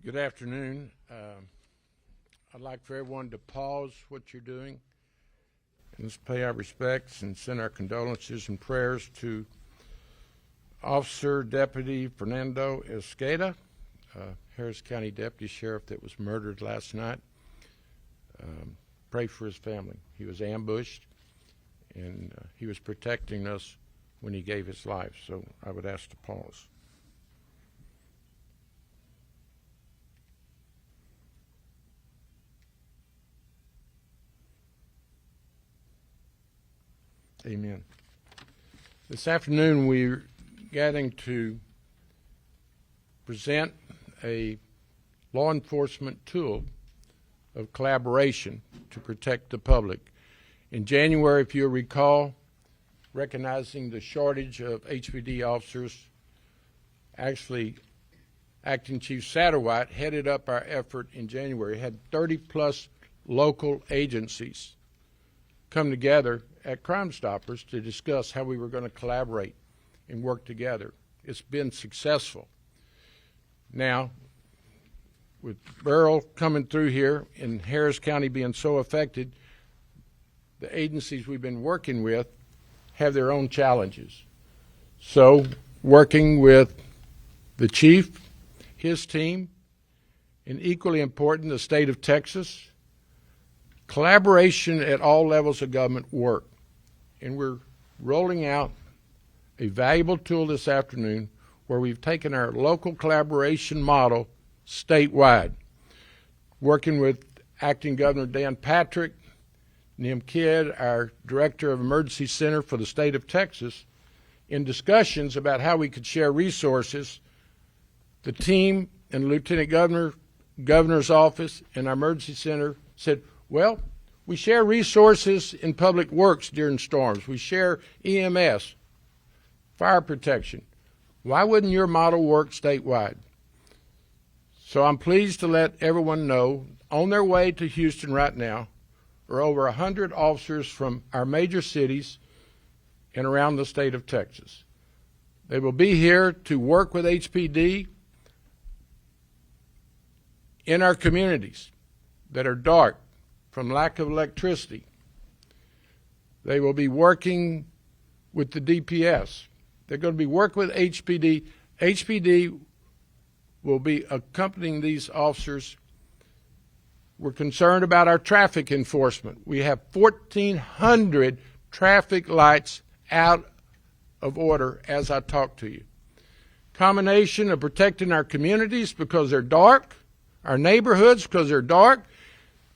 Good afternoon. I'd like for everyone to pause what you're doing and let's pay our respects and send our condolences and prayers to Officer Deputy Fernando Esqueda, Harris County Deputy Sheriff that was murdered last night. Pray for his family. He was ambushed and he was protecting us when he gave his life, so I would ask to pause. Amen. This afternoon we're gathering to present a law enforcement tool of collaboration to protect the public. In January, if you'll recall, recognizing the shortage of HPD officers, actually Acting Chief Satterwhite headed up our effort in January, had 30-plus local agencies come together at Crime Stoppers to discuss how we were going to collaborate and work together. It's been successful. Now, with Beryl coming through here and Harris County being so affected, the agencies we've been working with have their own challenges. So, working with the chief, his team, and equally important, the state of Texas, collaboration at all levels of government work. And we're rolling out a valuable tool this afternoon where we've taken our local collaboration model statewide, working with Acting Governor Dan Patrick, Nim Kidd, our Director of Emergency Center for the state of Texas, in discussions about how we could share resources. The team and Lieutenant Governor's office and our emergency center said, well, we share resources in public works during storms. We share EMS, fire protection. Why wouldn't your model work statewide? So I'm pleased to let everyone know, on their way to Houston right now are over 100 officers from our major cities and around the state of Texas. They will be here to work with HPD in our communities that are dark from lack of electricity. They will be working with the DPS. They're going to be working with HPD. HPD will be accompanying these officers. We're concerned about our traffic enforcement. We have 1,400 traffic lights out of order as I talk to you. Combination of protecting our communities because they're dark, our neighborhoods because they're dark,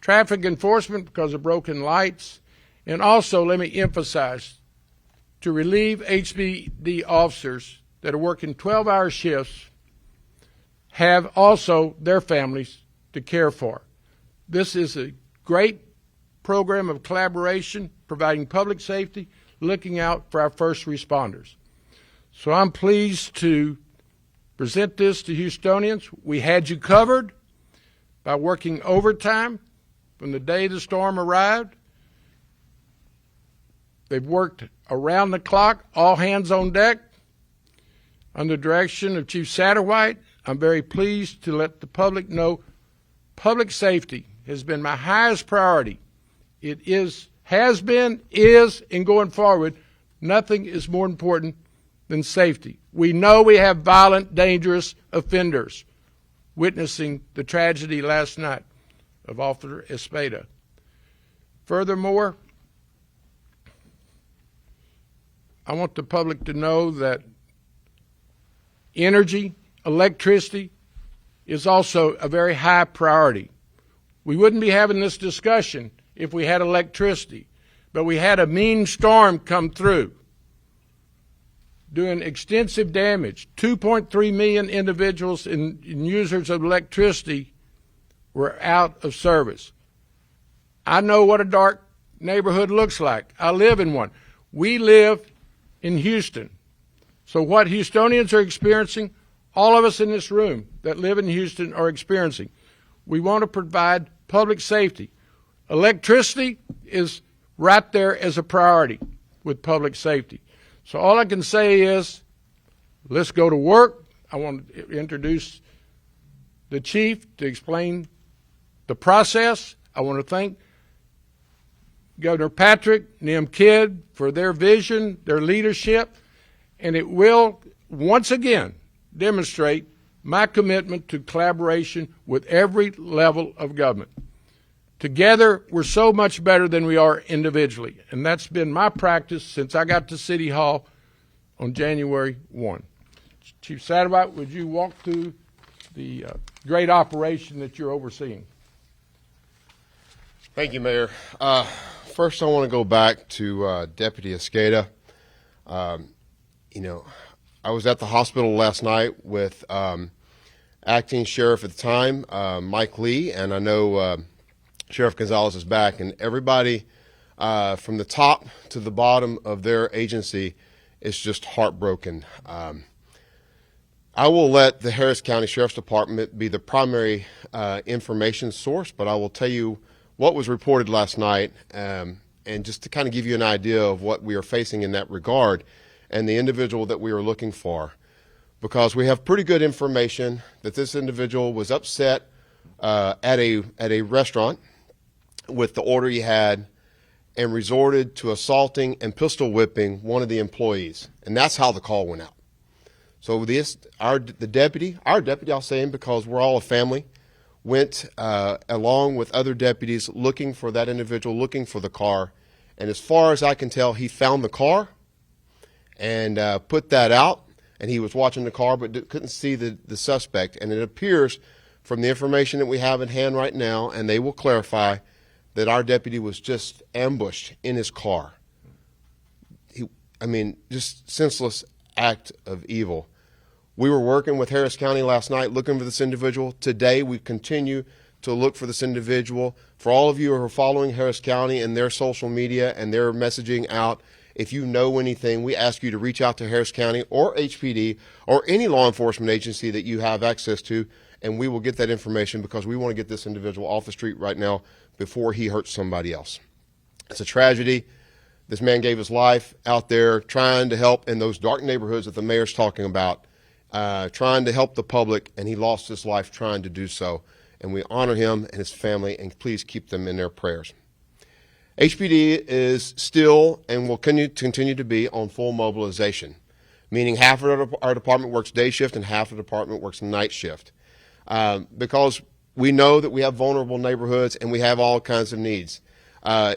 traffic enforcement because of broken lights, and also, let me emphasize, to relieve HPD officers that are working 12-hour shifts have also their families to care for. This is a great program of collaboration, providing public safety, looking out for our first responders. So I'm pleased to present this to Houstonians. We had you covered by working overtime from the day the storm arrived. They've worked around the clock, all hands on deck. Under direction of Chief Satterwhite, I'm very pleased to let the public know public safety has been my highest priority. It has been, and going forward, nothing is more important than safety. We know we have violent, dangerous offenders, witnessing the tragedy last night of Officer Esqueda. Furthermore, I want the public to know that energy, electricity, is also a very high priority. We wouldn't be having this discussion if we had electricity, but we had a mean storm come through, doing extensive damage. 2.3 million individuals and users of electricity were out of service. I know what a dark neighborhood looks like. I live in one. We live in Houston. So what Houstonians are experiencing, all of us in this room that live in Houston are experiencing. We want to provide public safety. Electricity is right there as a priority with public safety. So all I can say is, let's go to work. I want to introduce the chief to explain the process. I want to thank Governor Patrick, Nim Kidd for their vision, their leadership, and it will once again demonstrate my commitment to collaboration with every level of government. Together, we're so much better than we are individually, and that's been my practice since I got to City Hall on January 1. Chief Satterwhite, would you walk through the great operation that you're overseeing? Thank you, Mayor. First, I want to go back to Deputy Escada. You know, I was at the hospital last night with acting sheriff at the time, Mike Lee, and I know Sheriff Gonzalez is back, and everybody from the top to the bottom of their agency is just heartbroken. I will let the Harris County Sheriff's Department be the primary information source, but I will tell you what was reported last night, and just to kind of give you an idea of what we are facing in that regard and the individual that we are looking for. Because we have pretty good information that this individual was upset at a restaurant with the order he had and resorted to assaulting and pistol whipping one of the employees. And that's how the call went out. So our deputy, I'll say him because we're all a family, went along with other deputies looking for that individual, looking for the car. And as far as I can tell, he found the car and put that out. And he was watching the car but couldn't see the suspect. And it appears from the information that we have in hand right now, and they will clarify, that our deputy was just ambushed in his car. Just senseless act of evil. We were working with Harris County last night looking for this individual. Today we continue to look for this individual. For all of you who are following Harris County and their social media and their messaging out, if you know anything, we ask you to reach out to Harris County or HPD or any law enforcement agency that you have access to, and we will get that information because we want to get this individual off the street right now before he hurts somebody else. It's a tragedy. This man gave his life out there trying to help in those dark neighborhoods that the mayor's talking about, trying to help the public, and he lost his life trying to do so. And we honor him and his family, and please keep them in their prayers. HPD is still and will continue to be on full mobilization, meaning half of our department works day shift and half of the department works night shift, because we know that we have vulnerable neighborhoods and we have all kinds of needs.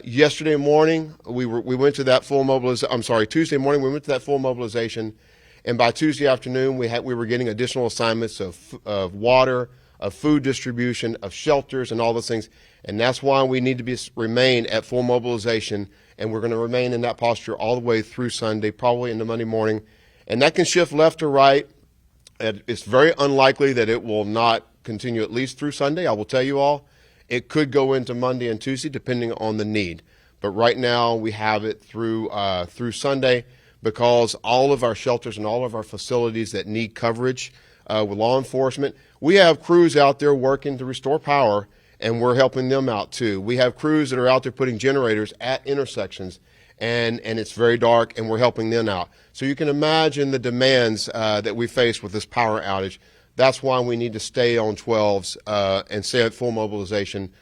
Yesterday morning, we went to that full mobilization. I'm sorry, Tuesday morning we went to that full mobilization, and by Tuesday afternoon we were getting additional assignments of water, of food distribution, of shelters, and all those things. And that's why we need to remain at full mobilization, and we're going to remain in that posture all the way through Sunday, probably into Monday morning. And that can shift left or right. It's very unlikely that it will not continue at least through Sunday. I will tell you all, it could go into Monday and Tuesday depending on the need. But right now we have it through Sunday, because all of our shelters and all of our facilities that need coverage with law enforcement, we have crews out there working to restore power, and we're helping them out too. We have crews that are out there putting generators at intersections, and it's very dark, and we're helping them out. So you can imagine the demands that we face with this power outage. That's why we need to stay on 12s and stay at full mobilization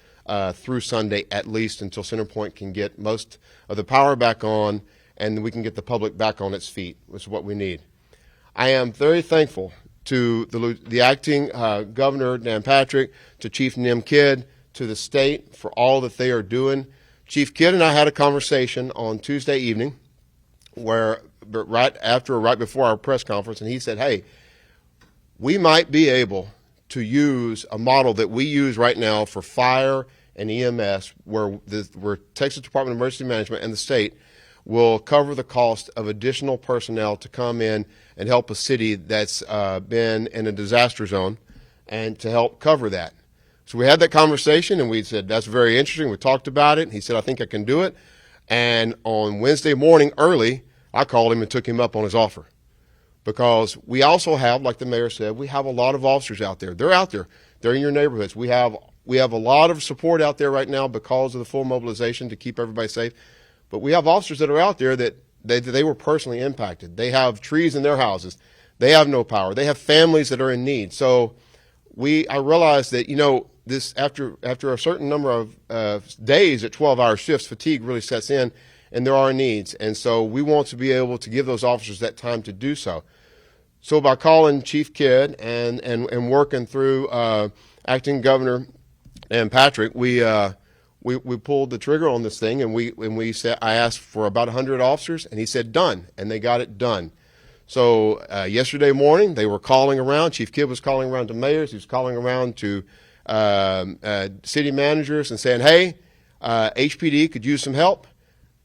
through Sunday, at least until Centerpoint can get most of the power back on and we can get the public back on its feet, which is what we need. I am very thankful to the acting Governor, Dan Patrick, to Chief Nim Kidd, to the state for all that they are doing. Chief Kidd and I had a conversation on Tuesday evening right before our press conference, and he said, hey, we might be able to use a model that we use right now for fire and EMS, where Texas Department of Emergency Management and the state will cover the cost of additional personnel to come in and help a city that's been in a disaster zone, and to help cover that. So we had that conversation, and we said, that's very interesting. We talked about it, and he said, I think I can do it. And on Wednesday morning early, I called him and took him up on his offer. Because we also have, like the mayor said, we have a lot of officers out there. They're out there. They're in your neighborhoods. We have a lot of support out there right now because of the full mobilization to keep everybody safe. But we have officers that are out there that they were personally impacted. They have trees in their houses. They have no power. They have families that are in need. So I realized that, this after a certain number of days at 12-hour shifts, fatigue really sets in, and there are needs. And so we want to be able to give those officers that time to do so. So by calling Chief Kidd and working through Acting Governor and Patrick, we pulled the trigger on this thing, and we said, I asked for about 100 officers, and he said done, and they got it done. So yesterday morning, they were calling around. Chief Kidd was calling around to mayors. He was calling around to city managers and saying, hey, HPD could use some help.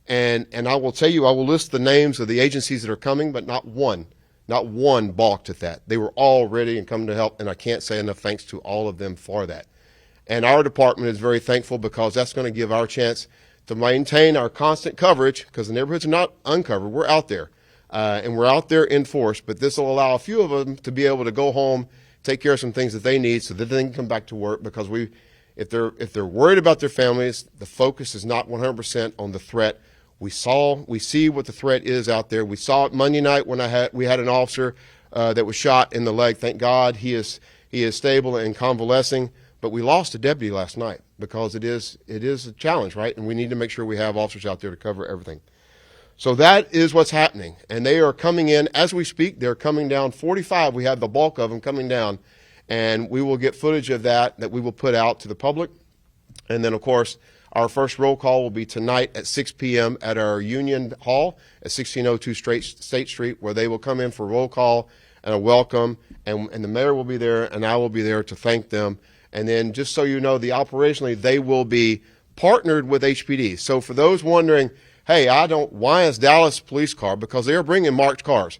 And I will tell you, I will list the names of the agencies that are coming, but not one balked at that. They were all ready and coming to help, and I can't say enough thanks to all of them for that. And our department is very thankful, because that's going to give our chance to maintain our constant coverage, because the neighborhoods are not uncovered. We're out there, and we're out there in force, but this will allow a few of them to be able to go home, take care of some things that they need so that they can come back to work, because if they're worried about their families, the focus is not 100% on the threat. We see what the threat is out there. We saw it Monday night when we had an officer that was shot in the leg. Thank God he is stable and convalescing. But we lost a deputy last night, because it is a challenge, right? And we need to make sure we have officers out there to cover everything. So that is what's happening. And they are coming in as we speak. They're coming down 45. We have the bulk of them coming down. And we will get footage of that we will put out to the public. And then, of course, our first roll call will be tonight at 6 p.m. at our Union Hall at 1602 State Street, where they will come in for roll call and a welcome, and the mayor will be there, and I will be there to thank them. And then, just so you know, operationally, they will be partnered with HPD. So for those wondering, hey, why is Dallas police car? Because they are bringing marked cars.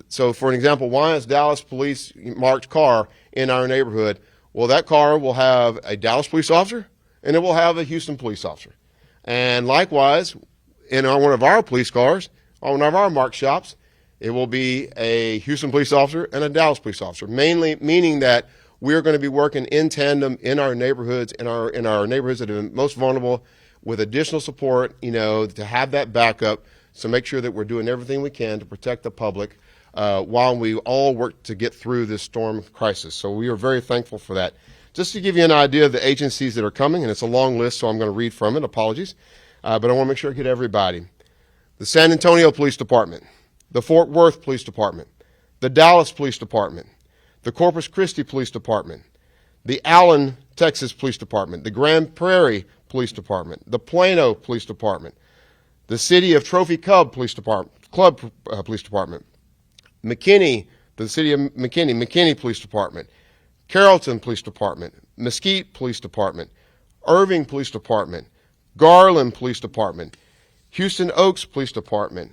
So for an example, why is Dallas police marked car in our neighborhood? Well, that car will have a Dallas police officer, and it will have a Houston police officer. And likewise, in one of our police cars, on one of our marked shops, it will be a Houston police officer and a Dallas police officer, mainly meaning that we're going to be working in tandem in our neighborhoods, in our neighborhoods that are most vulnerable, with additional support, to have that backup. So make sure that we're doing everything we can to protect the public while we all work to get through this storm crisis. So we are very thankful for that. Just to give you an idea of the agencies that are coming, and it's a long list, so I'm going to read from it. Apologies. But I want to make sure I get everybody. The San Antonio Police Department, the Fort Worth Police Department, the Dallas Police Department, the Corpus Christi Police Department, the Allen, Texas Police Department, the Grand Prairie Police Department, the Plano Police Department, the City of Trophy Club Police Department, McKinney, the City of McKinney Police Department, Carrollton Police Department, Mesquite Police Department, Irving Police Department, Garland Police Department, Houston Oaks Police Department,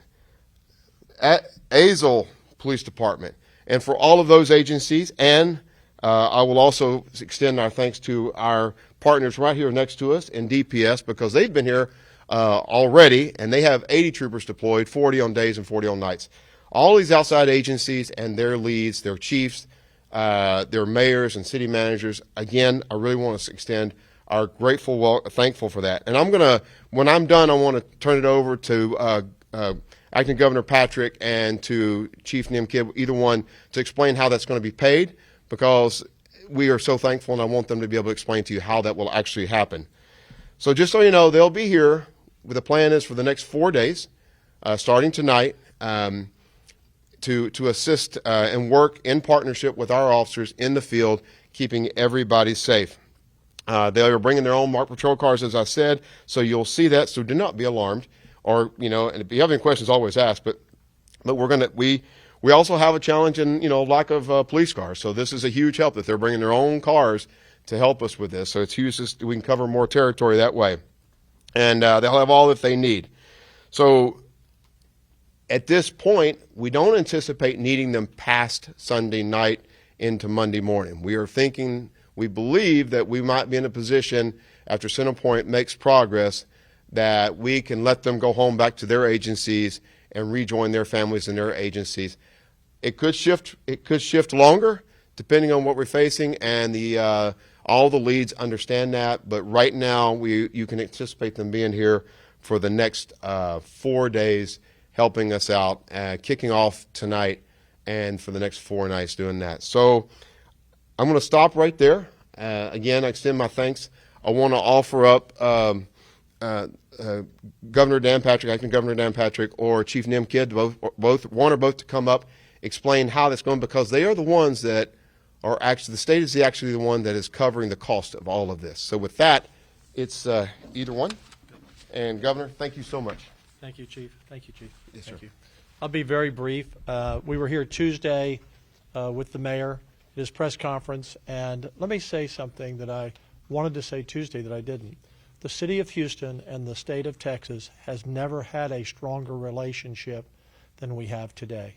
Azle Police Department. And for all of those agencies, and I will also extend our thanks to our partners right here next to us in DPS, because they've been here already, and they have 80 troopers deployed, 40 on days and 40 on nights. All these outside agencies and their leads, their chiefs, their mayors and city managers, again, I really want to extend our thankful for that. And when I'm done, I want to turn it over to Acting Governor Patrick and to Chief Nim Kidd, either one, to explain how that's going to be paid, because we are so thankful, and I want them to be able to explain to you how that will actually happen. So just so you know, they'll be here. The plan is for the next 4 days, starting tonight, to assist and work in partnership with our officers in the field, keeping everybody safe. They are bringing their own marked patrol cars, as I said, so you'll see that, so do not be alarmed. Or, and if you have any questions, always ask. But we also have a challenge in, lack of police cars. So this is a huge help that they're bringing their own cars to help us with this. So it's huge. We can cover more territory that way. And they'll have all that they need. So at this point, we don't anticipate needing them past Sunday night into Monday morning. We believe that we might be in a position, after Centerpoint makes progress, that we can let them go home back to their agencies and rejoin their families and their agencies. It could shift longer, depending on what we're facing, and all the leads understand that. But right now, you can anticipate them being here for the next 4 days, helping us out, kicking off tonight, and for the next 4 nights doing that. So I'm going to stop right there. Again, I extend my thanks. I want to offer up Governor Dan Patrick, Acting Governor Dan Patrick, or Chief Nim Kidd, one or both to come up, explain how that's going, because they are the ones that are actually, the state is actually the one that is covering the cost of all of this. So with that, it's either one. And Governor, thank you so much. Thank you, Chief. Thank you, Chief. Yes, Thank sir. you. I'll be very brief. We were here Tuesday with the mayor at his press conference, and let me say something that I wanted to say Tuesday that I didn't. The city of Houston and the state of Texas has never had a stronger relationship than we have today.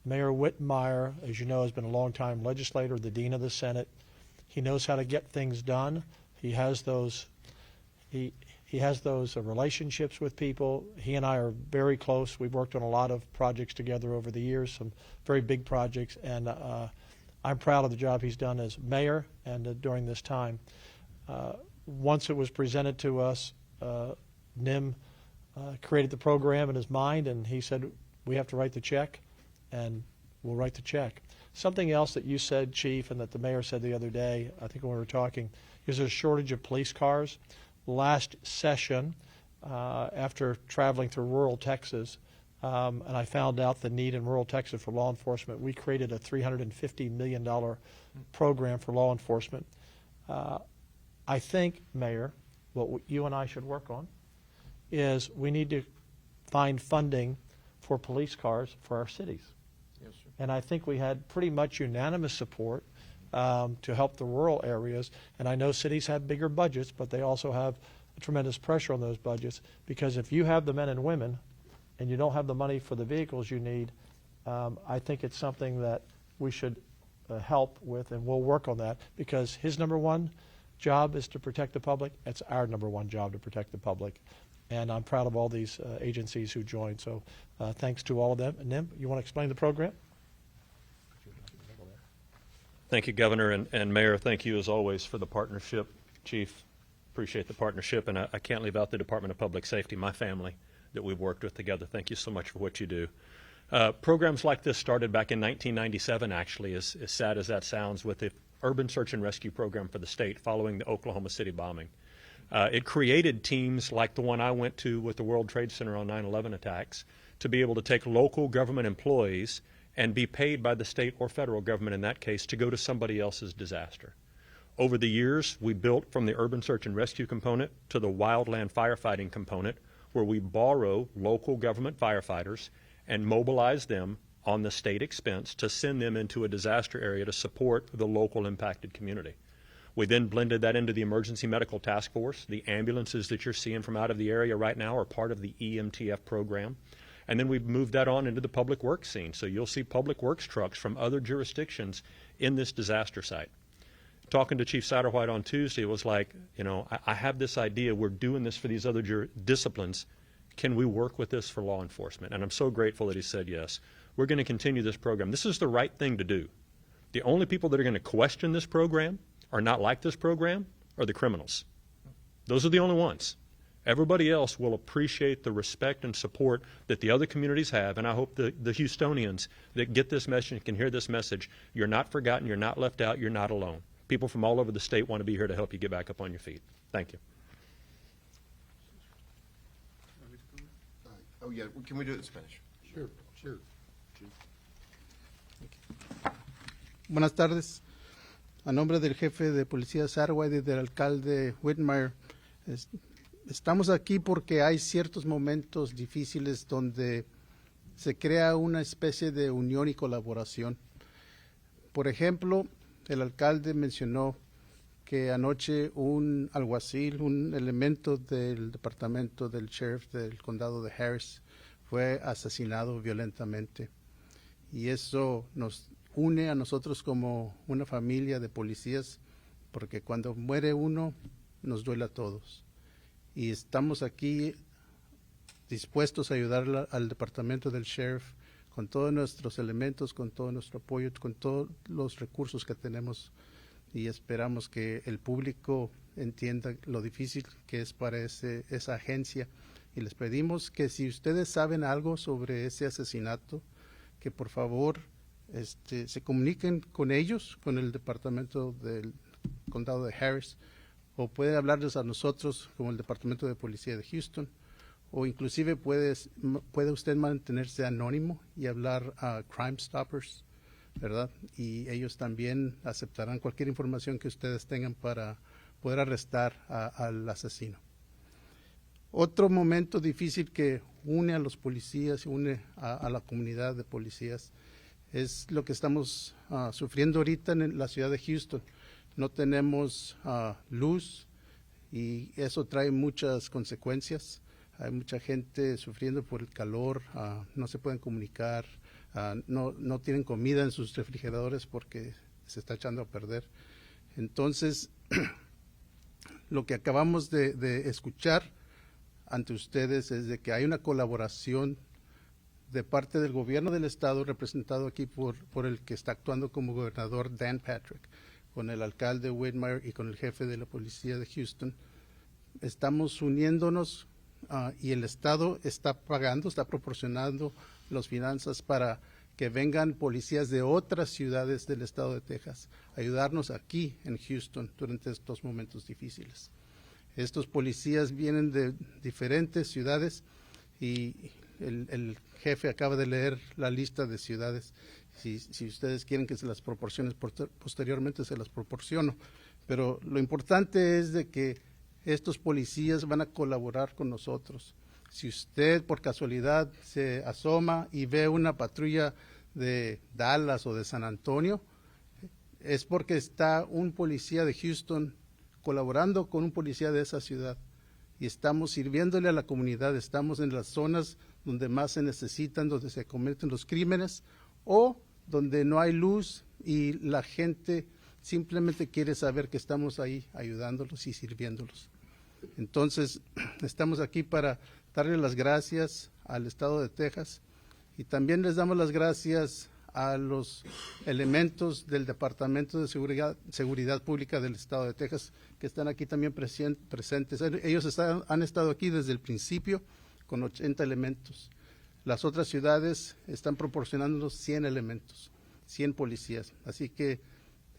Mayor Whitmire, as you know, has been a long-time legislator, the dean of the Senate. He knows how to get things done. He has those relationships with people. He and I are very close. We've worked on a lot of projects together over the years, some very big projects, and I'm proud of the job he's done as mayor and during this time. Once it was presented to us, Nim created the program in his mind, and he said, we have to write the check, and we'll write the check. Something else that you said, Chief, and that the mayor said the other day, I think when we were talking, is there's a shortage of police cars. Last session, after traveling through rural Texas, and I found out the need in rural Texas for law enforcement, we created a $350 million program for law enforcement. I think, Mayor, what you and I should work on is we need to find funding for police cars for our cities. Yes, sir. And I think we had pretty much unanimous support to help the rural areas. And I know cities have bigger budgets, but they also have tremendous pressure on those budgets, because if you have the men and women and you don't have the money for the vehicles you need, I think it's something that we should help with, and we'll work on that, because his number one job is to protect the public. It's our number one job to protect the public. And I'm proud of all these agencies who joined. So thanks to all of them. And Nim, you want to explain the program? Thank you, Governor, and Mayor. Thank you, as always, for the partnership. Chief, appreciate the partnership, and I can't leave out the Department of Public Safety, my family, that we've worked with together. Thank you so much for what you do. Programs like this started back in 1997, actually, as sad as that sounds, with the Urban Search and Rescue Program for the state following the Oklahoma City bombing. It created teams like the one I went to with the World Trade Center on 9/11 attacks to be able to take local government employees and be paid by the state or federal government in that case to go to somebody else's disaster. Over the years, we built from the Urban Search and Rescue component to the wildland firefighting component, where we borrow local government firefighters and mobilize them on the state expense to send them into a disaster area to support the local impacted community. We then blended that into the Emergency Medical Task Force. The ambulances that you're seeing from out of the area right now are part of the EMTF program. And then we've moved that on into the public works scene. So you'll see public works trucks from other jurisdictions in this disaster site. Talking to Chief Satterwhite on Tuesday, it was like, you know, I have this idea. We're doing this for these other disciplines. Can we work with this for law enforcement? And I'm so grateful that he said yes. We're going to continue this program. This is the right thing to do. The only people that are going to question this program or not like this program are the criminals. Those are the only ones. Everybody else will appreciate the respect and support that the other communities have, and I hope the Houstonians that get this message can hear this message. You're not forgotten, you're not left out, you're not alone. People from all over the state want to be here to help you get back up on your feet. Thank you. Oh, yeah. Can we do it in Spanish? Sure, sure. Buenas tardes. A nombre del jefe de policía Satterwhite y del alcalde Whitmire, estamos aquí porque hay ciertos momentos difíciles donde se crea una especie de unión y colaboración. Por ejemplo, el alcalde mencionó que anoche un alguacil, un elemento del departamento del sheriff del condado de Harris, fue asesinado violentamente. Y eso nos une a nosotros como una familia de policías, porque cuando muere uno, nos duele a todos. Y estamos aquí dispuestos a ayudar al departamento del sheriff con todos nuestros elementos, con todo nuestro apoyo, con todos los recursos que tenemos, y esperamos que el público entienda lo difícil que es para esa agencia. Y les pedimos que si ustedes saben algo sobre ese asesinato, que por favor se comuniquen con ellos, con el departamento del condado de Harris, o pueden hablarles a nosotros como el departamento de policía de Houston, o inclusive puede usted mantenerse anónimo y hablar a Crime Stoppers, ¿verdad? Y ellos también aceptarán cualquier información que ustedes tengan para poder arrestar al asesino. Otro momento difícil que une a los policías, une a la comunidad de policías, es lo que estamos sufriendo ahorita en la ciudad de Houston. No tenemos luz y eso trae muchas consecuencias. Hay mucha gente sufriendo por el calor, no se pueden comunicar, no tienen comida en sus refrigeradores porque se está echando a perder. Entonces, lo que acabamos de escuchar ante ustedes es de que hay una colaboración de parte del gobierno del estado, representado aquí por el que está actuando como gobernador, Dan Patrick, con el alcalde Whitmire y con el jefe de la policía de Houston. Estamos uniéndonos y el estado está pagando, está proporcionando las finanzas para que vengan policías de otras ciudades del estado de Texas a ayudarnos aquí en Houston durante estos momentos difíciles. Estos policías vienen de diferentes ciudades y el jefe acaba de leer la lista de ciudades. Si ustedes quieren que se las proporcione posteriormente, se las proporciono. Pero lo importante es de que estos policías van a colaborar con nosotros. Si usted por casualidad se asoma y ve una patrulla de Dallas o de San Antonio, es porque está un policía de Houston colaborando con un policía de esa ciudad y estamos sirviéndole a la comunidad, estamos en las zonas donde más se necesitan, donde se cometen los crímenes o donde no hay luz y la gente simplemente quiere saber que estamos ahí ayudándolos y sirviéndolos. Entonces, estamos aquí para darle las gracias al estado de Texas y también les damos las gracias a los elementos del Departamento de Seguridad Pública del estado de Texas que están aquí también presentes. Ellos han estado aquí desde el principio con 80 elementos. Las otras ciudades están proporcionándonos 100 elementos, 100 policías. Así que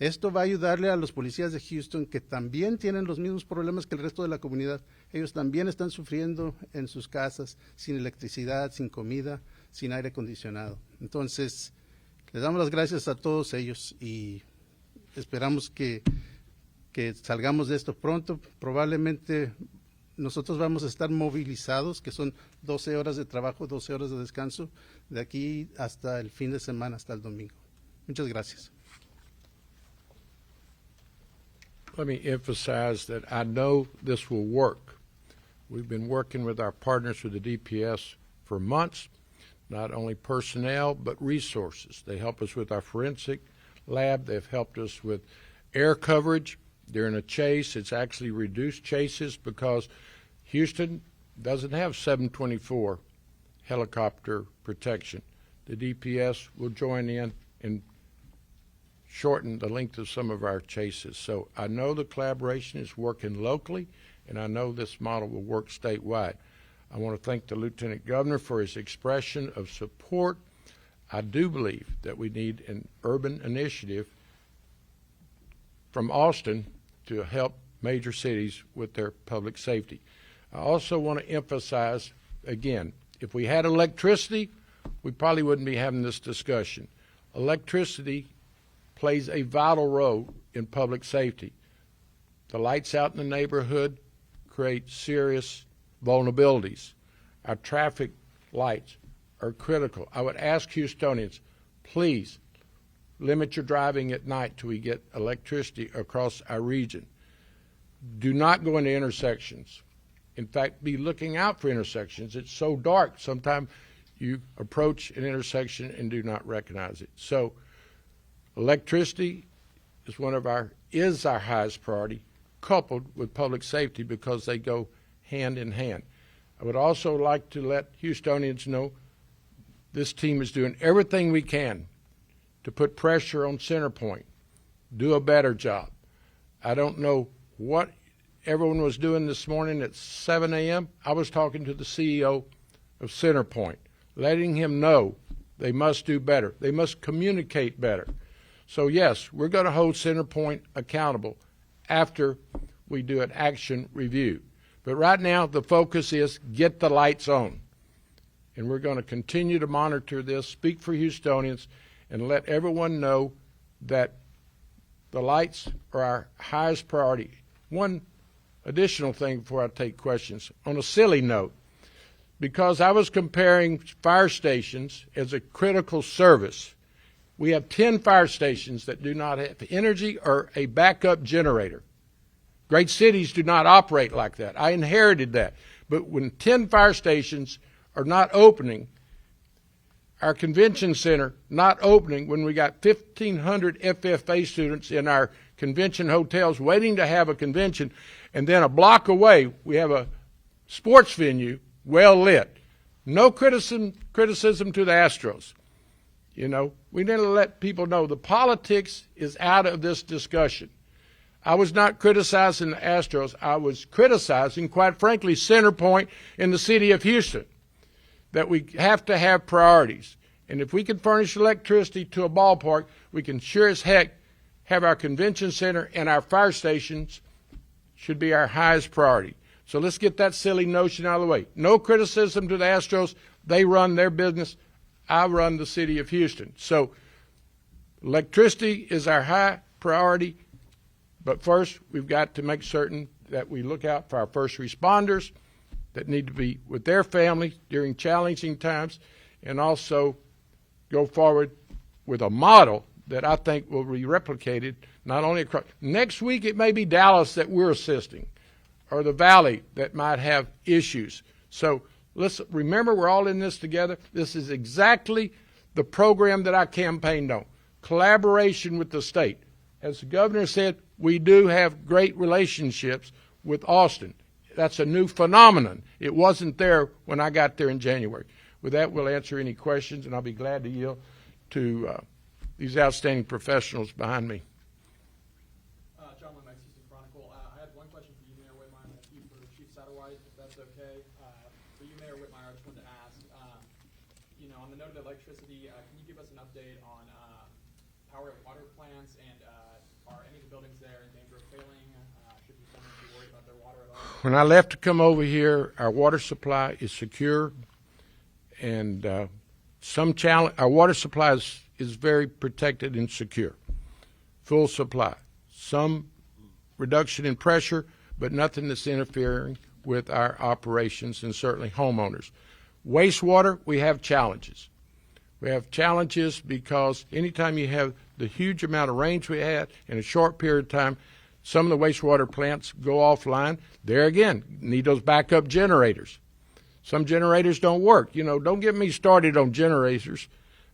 esto va a ayudarle a los policías de Houston que también tienen los mismos problemas que el resto de la comunidad. Ellos también están sufriendo en sus casas, sin electricidad, sin comida, sin aire acondicionado. Entonces, les damos las gracias a todos ellos y esperamos que salgamos de esto pronto. Probablemente nosotros vamos a estar movilizados, que son 12 horas de trabajo, 12 horas de descanso, de aquí hasta el fin de semana, hasta el domingo. Muchas gracias. Let me emphasize that I know this will work. We've been working with our partners with the DPS for months, not only personnel, but resources. They help us with our forensic lab. They've helped us with air coverage. During a chase, it's actually reduced chases because Houston doesn't have 724 helicopter protection. The DPS will join in and shorten the length of some of our chases. So I know the collaboration is working locally, and I know this model will work statewide. I want to thank the Lieutenant Governor for his expression of support. I do believe that we need an urban initiative from Austin to help major cities with their public safety. I also want to emphasize, again, if we had electricity, we probably wouldn't be having this discussion. Electricity plays a vital role in public safety. The lights out in the neighborhood create serious vulnerabilities. Our traffic lights are critical. I would ask Houstonians, please limit your driving at night till we get electricity across our region. Do not go into intersections. In fact, be looking out for intersections. It's so dark, sometimes you approach an intersection and do not recognize it. So electricity is our highest priority, coupled with public safety because they go hand in hand. I would also like to let Houstonians know this team is doing everything we can to put pressure on Centerpoint, do a better job. I don't know what everyone was doing this morning at 7 a.m. I was talking to the CEO of Centerpoint, letting him know They must do better. They must communicate better. So yes, we're going to hold CenterPoint accountable after we do an action review. But right now, the focus is get the lights on. And we're going to continue to monitor this, speak for Houstonians, and let everyone know that the lights are our highest priority. One additional thing before I take questions, on a silly note, because I was comparing fire stations as a critical service. We have 10 fire stations that do not have energy or a backup generator. Great cities do not operate like that. I inherited that. But when 10 fire stations are not opening, our convention center not opening when we got 1,500 FFA students in our convention hotels waiting to have a convention, and then a block away we have a sports venue well lit. No criticism to the Astros. You know, we need to let people know the politics is out of this discussion. I was not criticizing the Astros. I was criticizing, quite frankly, CenterPoint in the city of Houston, that we have to have priorities. And if we can furnish electricity to a ballpark, we can sure as heck have our convention center and our fire stations should be our highest priority. So let's get that silly notion out of the way. No criticism to the Astros. They run their business. I run the city of Houston. So electricity is our high priority. But first, we've got to make certain that we look out for our first responders that need to be with their families during challenging times, and also go forward with a model that I think will be replicated not only across. Next week, it may be Dallas that we're assisting, or the Valley that might have issues. So let's remember, we're all in this together. This is exactly the program that I campaigned on. Collaboration with the state. As the governor said, we do have great relationships with Austin. That's a new phenomenon. It wasn't there when I got there in January. With that, we'll answer any questions, and I'll be glad to yield to these outstanding professionals behind me. John Whitmire, Houston Chronicle. I had one question for you, Mayor Whitmire, and a few for Chief Satterwhite, if that's okay. For you, Mayor Whitmire, I just wanted to ask, on the note of electricity, can you give us an update on power and water plants, and are any of the buildings there in danger of failing? Should someone be worried about their water at all? When I left to come over here, our water supply is secure, and our water supply is very protected and secure. Full supply. Some reduction in pressure, but nothing that's interfering with our operations and certainly homeowners. Wastewater, we have challenges. We have challenges because anytime you have the huge amount of rains we had in a short period of time, some of the wastewater plants go offline. There again, need those backup generators. Some generators don't work. Don't get me started on generators,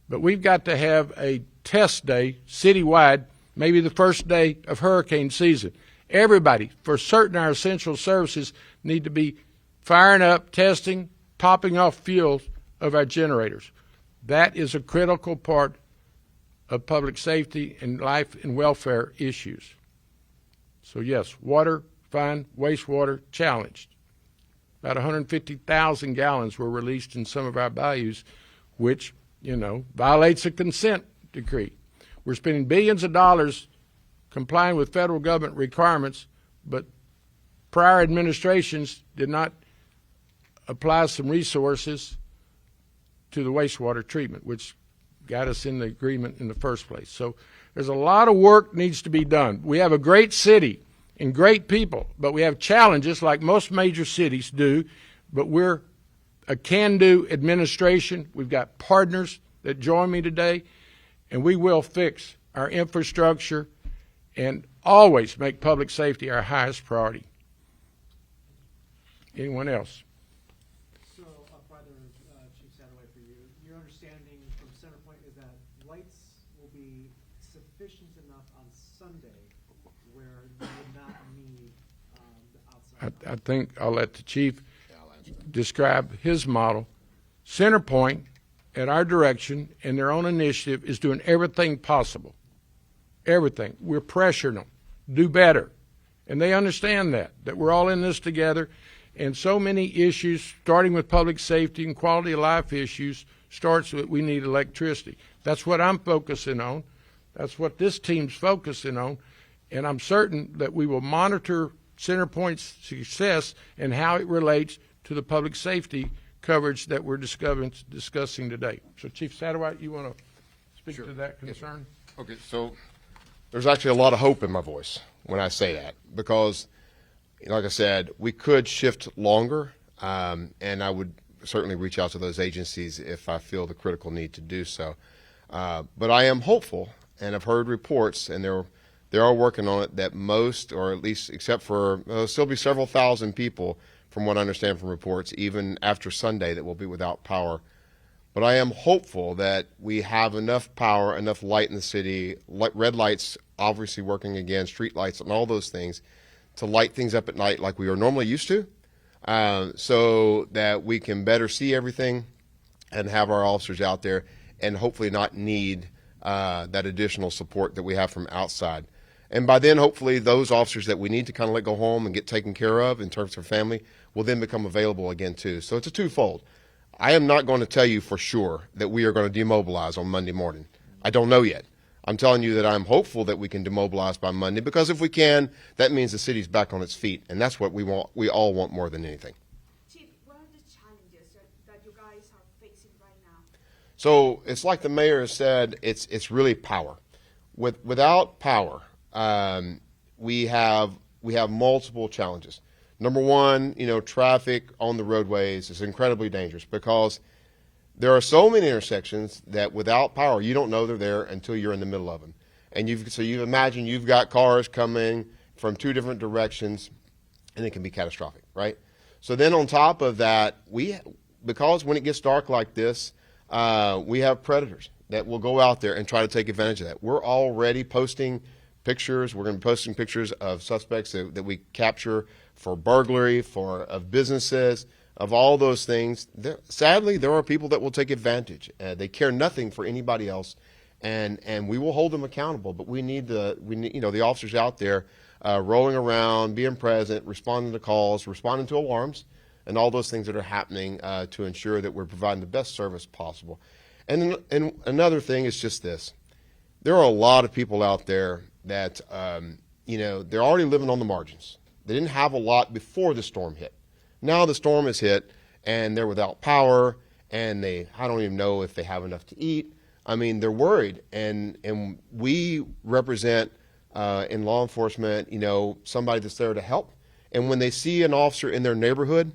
but we've got to have a test day citywide, maybe the first day of hurricane season. Everybody, for certain our essential services, need to be firing up, testing, topping off fuels of our generators. That is a critical part of public safety and life and welfare issues. So yes, water, fine, wastewater, challenged. About 150,000 gallons were released in some of our bayous, which, violates a consent decree. We're spending billions of dollars complying with federal government requirements, but prior administrations did not apply some resources to the wastewater treatment, which got us in the agreement in the first place. So there's a lot of work needs to be done. We have a great city and great people, but we have challenges like most major cities do, but we're a can-do administration. We've got partners that join me today, and we will fix our infrastructure and always make public safety our highest priority. Anyone else? So, Father Chief Satterwhite, for you, your understanding from CenterPoint is that lights will be sufficient enough on Sunday where you would not need the outside. I think I'll let the chief describe his model. CenterPoint, at our direction and their own initiative, is doing everything possible. Everything. We're pressuring them. Do better. And they understand that we're all in this together. And so many issues, starting with public safety and quality of life issues, starts with we need electricity. That's what I'm focusing on. That's what this team's focusing on. And I'm certain that we will monitor CenterPoint's success and how it relates to the public safety coverage that we're discussing today. So, Chief Satterwhite, you want to speak to that concern? Okay, so there's actually a lot of hope in my voice when I say that because, like I said, we could shift longer, and I would certainly reach out to those agencies if I feel the critical need to do so. But I am hopeful, and I've heard reports, and they are working on it, that most, or at least except for, there'll still be several thousand people, from what I understand from reports, even after Sunday, that will be without power. But I am hopeful that we have enough power, enough light in the city, red lights obviously working again, street lights and all those things, to light things up at night like we are normally used to, so that we can better see everything and have our officers out there and hopefully not need that additional support that we have from outside. And by then, hopefully, those officers that we need to kind of let go home and get taken care of in terms of family will then become available again, too. So it's a twofold. I am not going to tell you for sure that we are going to demobilize on Monday morning. I don't know yet. I'm telling you that I'm hopeful that we can demobilize by Monday, because if we can, that means the city's back on its feet, and that's what we want. We all want more than anything. Chief, what are the challenges that you guys are facing right now? So it's like the mayor has said, it's really power. Without power, we have multiple challenges. Number one, traffic on the roadways is incredibly dangerous because there are so many intersections that without power, you don't know they're there until you're in the middle of them. And you imagine you've got cars coming from two different directions, and it can be catastrophic, right? So then on top of that, because when it gets dark like this, we have predators that will go out there and try to take advantage of that. We're already posting pictures. We're going to be posting pictures of suspects that we capture for burglary, of businesses, of all those things. Sadly, there are people that will take advantage. They care nothing for anybody else, and we will hold them accountable. But we need the officers out there rolling around, being present, responding to calls, responding to alarms, and all those things that are happening to ensure that we're providing the best service possible. And another thing is just this: there are a lot of people out there that they're already living on the margins. They didn't have a lot before the storm hit. Now the storm has hit, and they're without power, and I don't even know if they have enough to eat. I mean, they're worried, and we represent in law enforcement, somebody that's there to help. And when they see an officer in their neighborhood,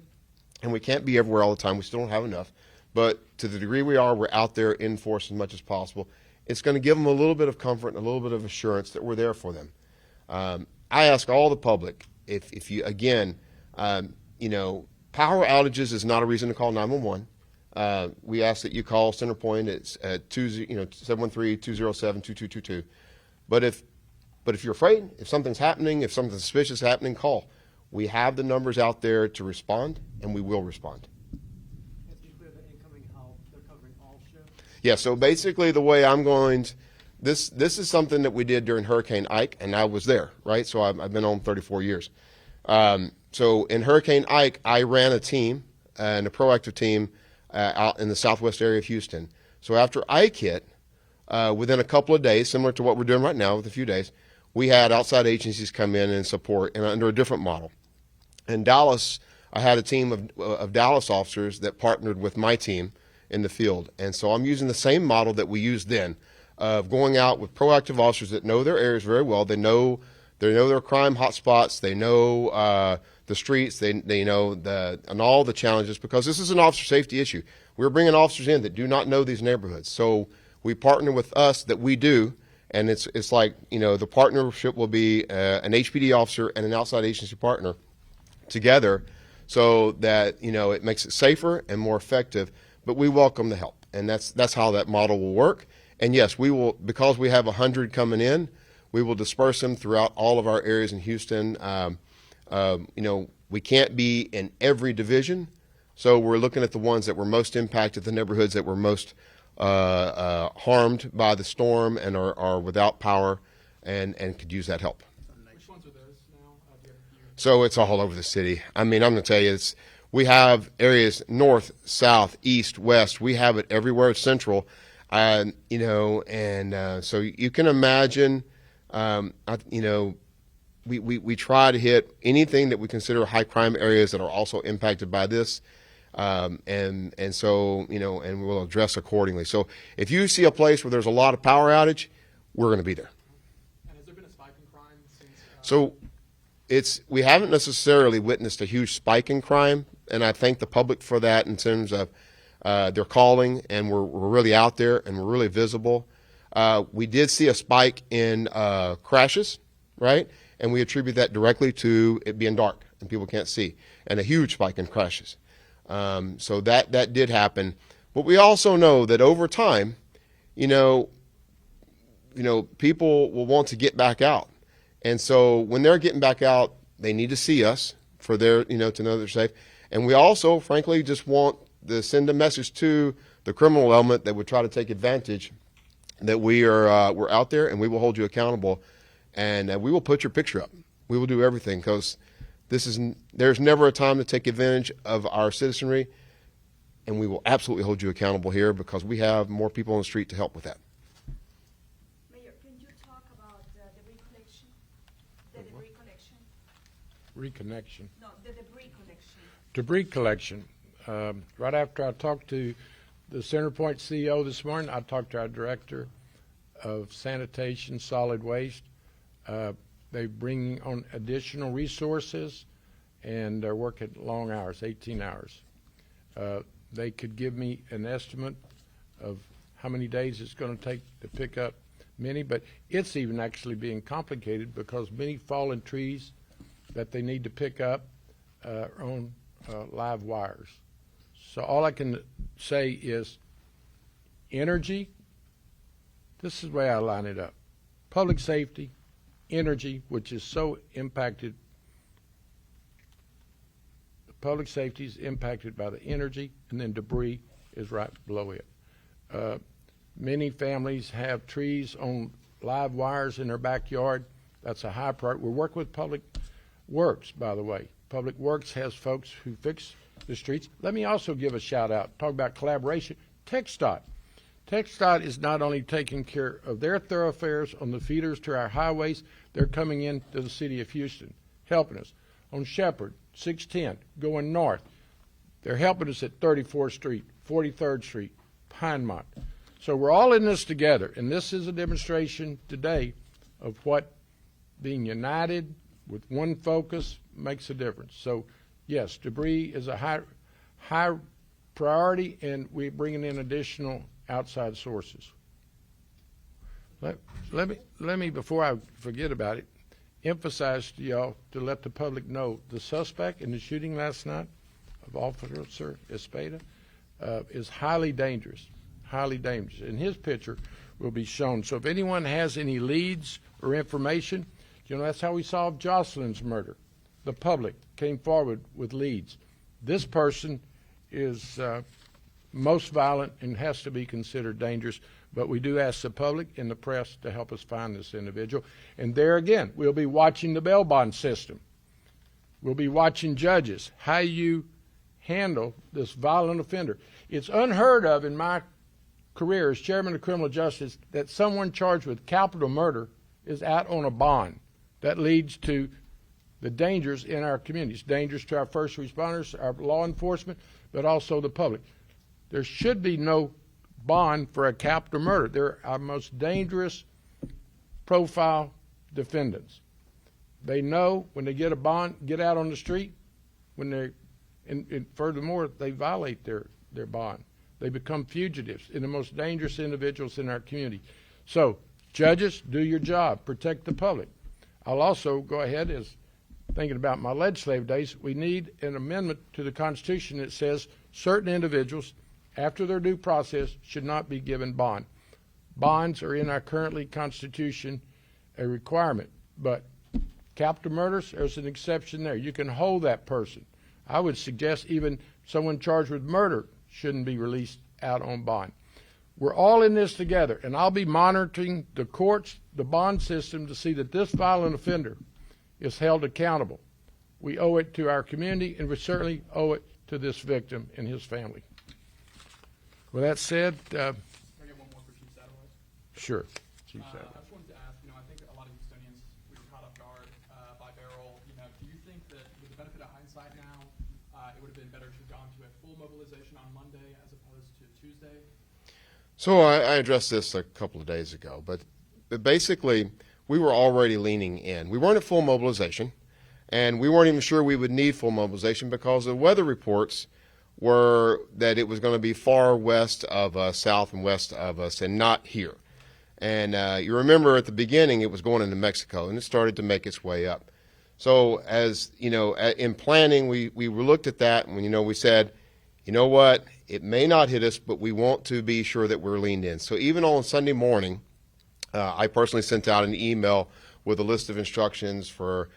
and we can't be everywhere all the time, we still don't have enough, but to the degree we are, we're out there in force as much as possible. It's going to give them a little bit of comfort and a little bit of assurance that we're there for them. I ask all the public, if you, again, power outages is not a reason to call 911. We ask that you call CenterPoint. It's at 713-207-2222. But if you're afraid, if something's happening, if something suspicious is happening, call. We have the numbers out there to respond, and we will respond. Let's be clear that incoming help, they're covering all shifts? Yeah, so basically the way I'm going, this is something that we did during Hurricane Ike, and I was there, right? So I've been on 34 years. So in Hurricane Ike, I ran a team, and a proactive team out in the southwest area of Houston. So after Ike hit, within a couple of days, similar to what we're doing right now with a few days, we had outside agencies come in and support and under a different model. In Dallas, I had a team of Dallas officers that partnered with my team in the field. And so I'm using the same model that we used then, of going out with proactive officers that know their areas very well. They know their crime hotspots. They know the streets. They know and all the challenges, because this is an officer safety issue. We're bringing officers in that do not know these neighborhoods. So we partner with us that we do, and it's like, the partnership will be an HPD officer and an outside agency partner together, so that it makes it safer and more effective. But we welcome the help, and that's how that model will work. And yes, we will, because we have 100 coming in, we will disperse them throughout all of our areas in Houston. We can't be in every division, so we're looking at the ones that were most impacted, the neighborhoods that were most harmed by the storm and are without power and could use that help. Which ones are those now? So it's all over the city. I mean, I'm going to tell you, We have areas north, south, east, west. We have it everywhere, central. So you can imagine, we try to hit anything that we consider high crime areas that are also impacted by this. And we'll address accordingly. So if you see a place where there's a lot of power outage, we're going to be there. And has there been a spike in crime since? So we haven't necessarily witnessed a huge spike in crime, and I thank the public for that in terms of their calling, and we're really out there and we're really visible. We did see a spike in crashes, right? And we attribute that directly to it being dark and people can't see, and a huge spike in crashes. So that did happen. But we also know that over time, people will want to get back out. And so when they're getting back out, they need to see us for their, to know they're safe. And we also, frankly, just want to send a message to the criminal element that would try to take advantage that we're out there, and we will hold you accountable, and we will put your picture up. We will do everything, because there's never a time to take advantage of our citizenry, and we will absolutely hold you accountable here, because we have more people on the street to help with that. Mayor, can you talk about the debris collection? The debris collection? Reconnection. No, the debris collection. Debris collection. Right after I talked to the CenterPoint CEO this morning, I talked to our director of sanitation, solid waste. They bring on additional resources, and they're working long hours, 18 hours. They could give me an estimate of how many days it's going to take to pick up many, but it's even actually being complicated because many fallen trees that they need to pick up are on live wires. So all I can say is energy, this is the way I line it up. Public safety, energy, which is so impacted, public safety is impacted by the energy, and then debris is right below it. Many families have trees on live wires in their backyard. That's a high priority. We're working with Public Works, by the way. Public Works has folks who fix the streets. Let me also give a shout out, talk about collaboration. TxDOT. TxDOT is not only taking care of their thoroughfares on the feeders to our highways, they're coming into the city of Houston, helping us. On Shepherd, 610, going north, they're helping us at 34th Street, 43rd Street, Pinemont. So we're all in this together, and this is a demonstration today of what being united with one focus makes a difference. So yes, debris is a high priority, and we're bringing in additional outside sources. Let me, before I forget about it, emphasize to y'all to let the public know the suspect in the shooting last night of Officer Espada is highly dangerous, and his picture will be shown. So if anyone has any leads or information, that's how we solved Jocelyn's murder. The public came forward with leads. This person is most violent and has to be considered dangerous, but we do ask the public and the press to help us find this individual. And there again, we'll be watching the bail bond system. We'll be watching judges, how you handle this violent offender. It's unheard of in my career as chairman of criminal justice that someone charged with capital murder is out on a bond. That leads to the dangers in our communities, dangers to our first responders, our law enforcement, but also the public. There should be no bond for a capital murder. They're our most dangerous profile defendants. They know when they get a bond, get out on the street, when they're, and furthermore, they violate their bond. They become fugitives and the most dangerous individuals in our community. So, judges, do your job. Protect the public. I'll also go ahead, as thinking about my legislative days, we need an amendment to the Constitution that says certain individuals, after their due process, should not be given bond. Bonds are in our currently Constitution a requirement, but capital murders, there's an exception there. You can hold that person. I would suggest even someone charged with murder shouldn't be released out on bond. We're all in this together, and I'll be monitoring the courts, the bond system, to see that this violent offender is held accountable. We owe it to our community, and we certainly owe it to this victim and his family. With that said, Can I get one more for Chief Satterwhite? sure, Chief Satterwhite. I just wanted to ask, I think a lot of Houstonians, we were caught off guard by Beryl. Do you think that with the benefit of hindsight now, it would have been better to have gone to a full mobilization on Monday as opposed to Tuesday? So I addressed this a couple of days ago, but basically we were already leaning in. We weren't at full mobilization, and we weren't even sure we would need full mobilization because the weather reports were that it was going to be far west of us, south and west of us, and not here. And you remember at the beginning it was going into Mexico, and it started to make its way up. So as you know, in planning, we looked at that, and we said, you know what, it may not hit us, but we want to be sure that we're leaned in. So even on Sunday morning, I personally sent out an email with a list of instructions for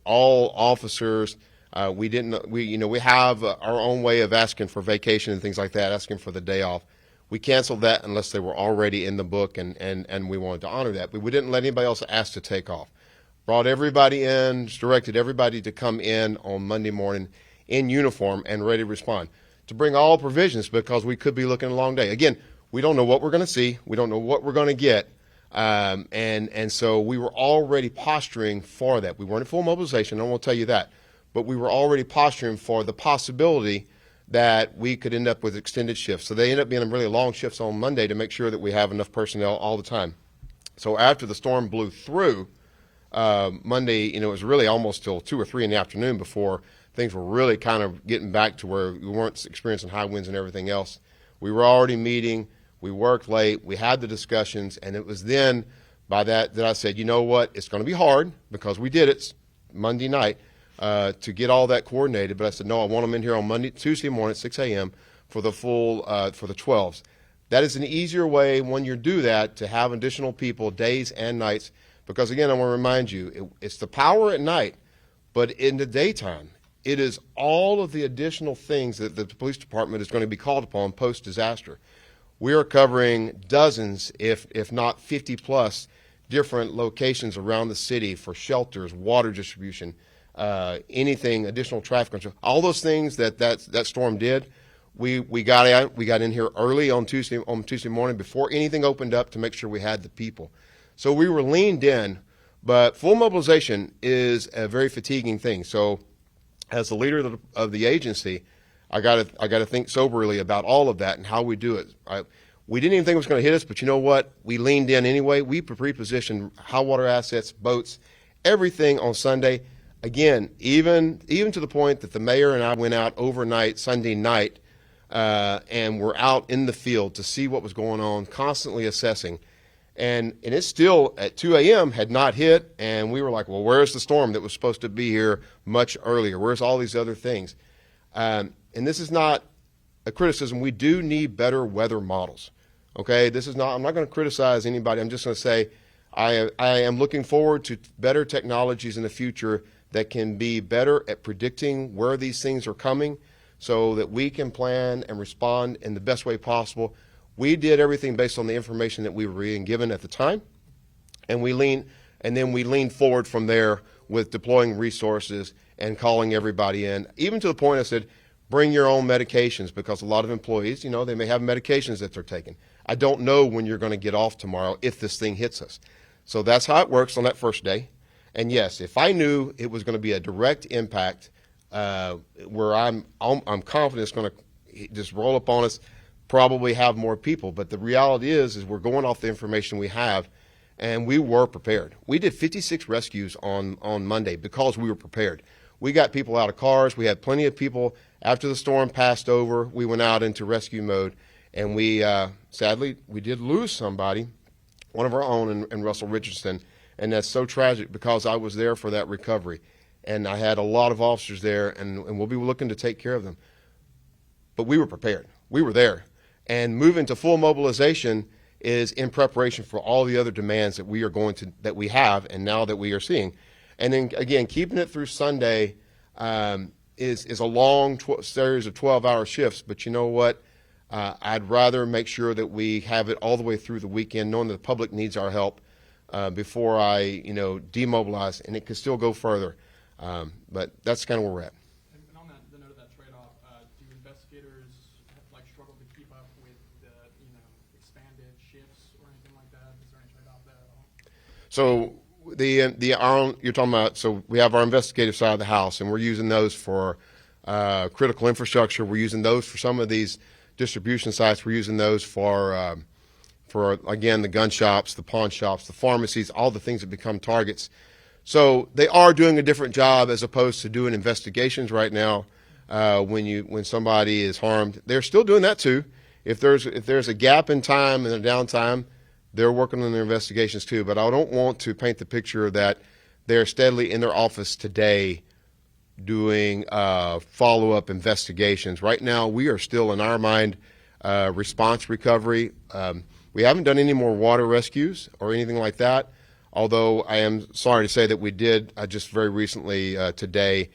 all officers. We have our own way of asking for vacation and things like that, asking for the day off. We canceled that unless they were already in the book, and we wanted to honor that. But we didn't let anybody else ask to take off. Brought everybody in, directed everybody to come in on Monday morning in uniform and ready to respond, to bring all provisions because we could be looking at a long day. Again, we don't know what we're going to see. We don't know what we're going to get. And so we were already posturing for that. We weren't at full mobilization, I won't tell you that. But we were already posturing for the possibility that we could end up with extended shifts. So they end up being really long shifts on Monday to make sure that we have enough personnel all the time. So after the storm blew through, Monday, it was really almost till 2 or 3 in the afternoon before things were really kind of getting back to where we weren't experiencing high winds and everything else. We were already meeting. We worked late. We had the discussions. And it was then by that I said, you know what, it's going to be hard because we did it Monday night to get all that coordinated. But I said, no, I want them in here on Tuesday morning at 6 a.m. for the full, for the 12s. That is an easier way when you do that to have additional people days and nights. Because again, I want to remind you, it's the power at night, but in the daytime, it is all of the additional things that the police department is going to be called upon post-disaster. We are covering dozens, if not 50 plus, different locations around the city for shelters, water distribution, anything, additional traffic control. All those things that storm did, we got in here early on Tuesday morning before anything opened up to make sure we had the people. So we were leaned in, but full mobilization is a very fatiguing thing. So as the leader of the agency, I got to think soberly about all of that and how we do it. We didn't even think it was going to hit us, but you know what? We leaned in anyway. We repositioned high water assets, boats, everything on Sunday. Again, even to the point that the mayor and I went out overnight Sunday night and were out in the field to see what was going on, constantly assessing. And it still, at 2 a.m., had not hit, and we were like, well, where's the storm that was supposed to be here much earlier? Where's all these other things? And this is not a criticism. We do need better weather models, okay? I'm not going to criticize anybody. I'm just going to say I am looking forward to better technologies in the future that can be better at predicting where these things are coming so that we can plan and respond in the best way possible. We did everything based on the information that we were being given at the time, and then we leaned forward from there with deploying resources and calling everybody in, even to the point I said, bring your own medications, because a lot of employees, they may have medications that they're taking. I don't know when you're going to get off tomorrow if this thing hits us. So that's how it works on that first day. And yes, if I knew it was going to be a direct impact where I'm confident it's going to just roll up on us, probably have more people. But the reality is we're going off the information we have, and we were prepared. We did 56 rescues on Monday because we were prepared. We got people out of cars. We had plenty of people. After the storm passed over, we went out into rescue mode, and we sadly, we did lose somebody, one of our own in Russell Richardson, and that's so tragic because I was there for that recovery, and I had a lot of officers there, and we'll be looking to take care of them. But we were prepared. We were there. And moving to full mobilization is in preparation for all the other demands that that we have and now that we are seeing. And then again, keeping it through Sunday is a long series of 12-hour shifts. But you know what? I'd rather make sure that we have it all the way through the weekend, knowing that the public needs our help before I, demobilize. And it could still go further. But that's kind of where we're at. And on the note of that trade-off, So you're talking about, so we have our investigative side of the house, and we're using those for critical infrastructure. We're using those for some of these distribution sites. We're using those for again, the gun shops, the pawn shops, the pharmacies, all the things that become targets. So they are doing a different job as opposed to doing investigations right now. When somebody is harmed, they're still doing that too. If there's a gap in time and a downtime, they're working on their investigations too. But I don't want to paint the picture that they're steadily in their office today doing follow-up investigations. Right now, we are still, in our mind, response recovery. We haven't done any more water rescues or anything like that, although I am sorry to say that we did just very recently today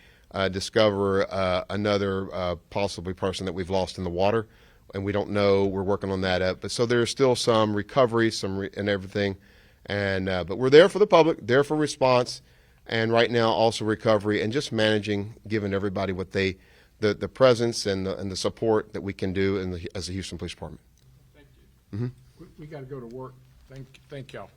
discover another possibly person that we've lost in the water, and we don't know. We're working on that up. But so there's still some recovery, and everything, and but we're there for the public, there for response, and right now also recovery and just managing, giving everybody what the presence and the support that we can do as the Houston Police Department. Thank you. We got to go to work. Thank y'all.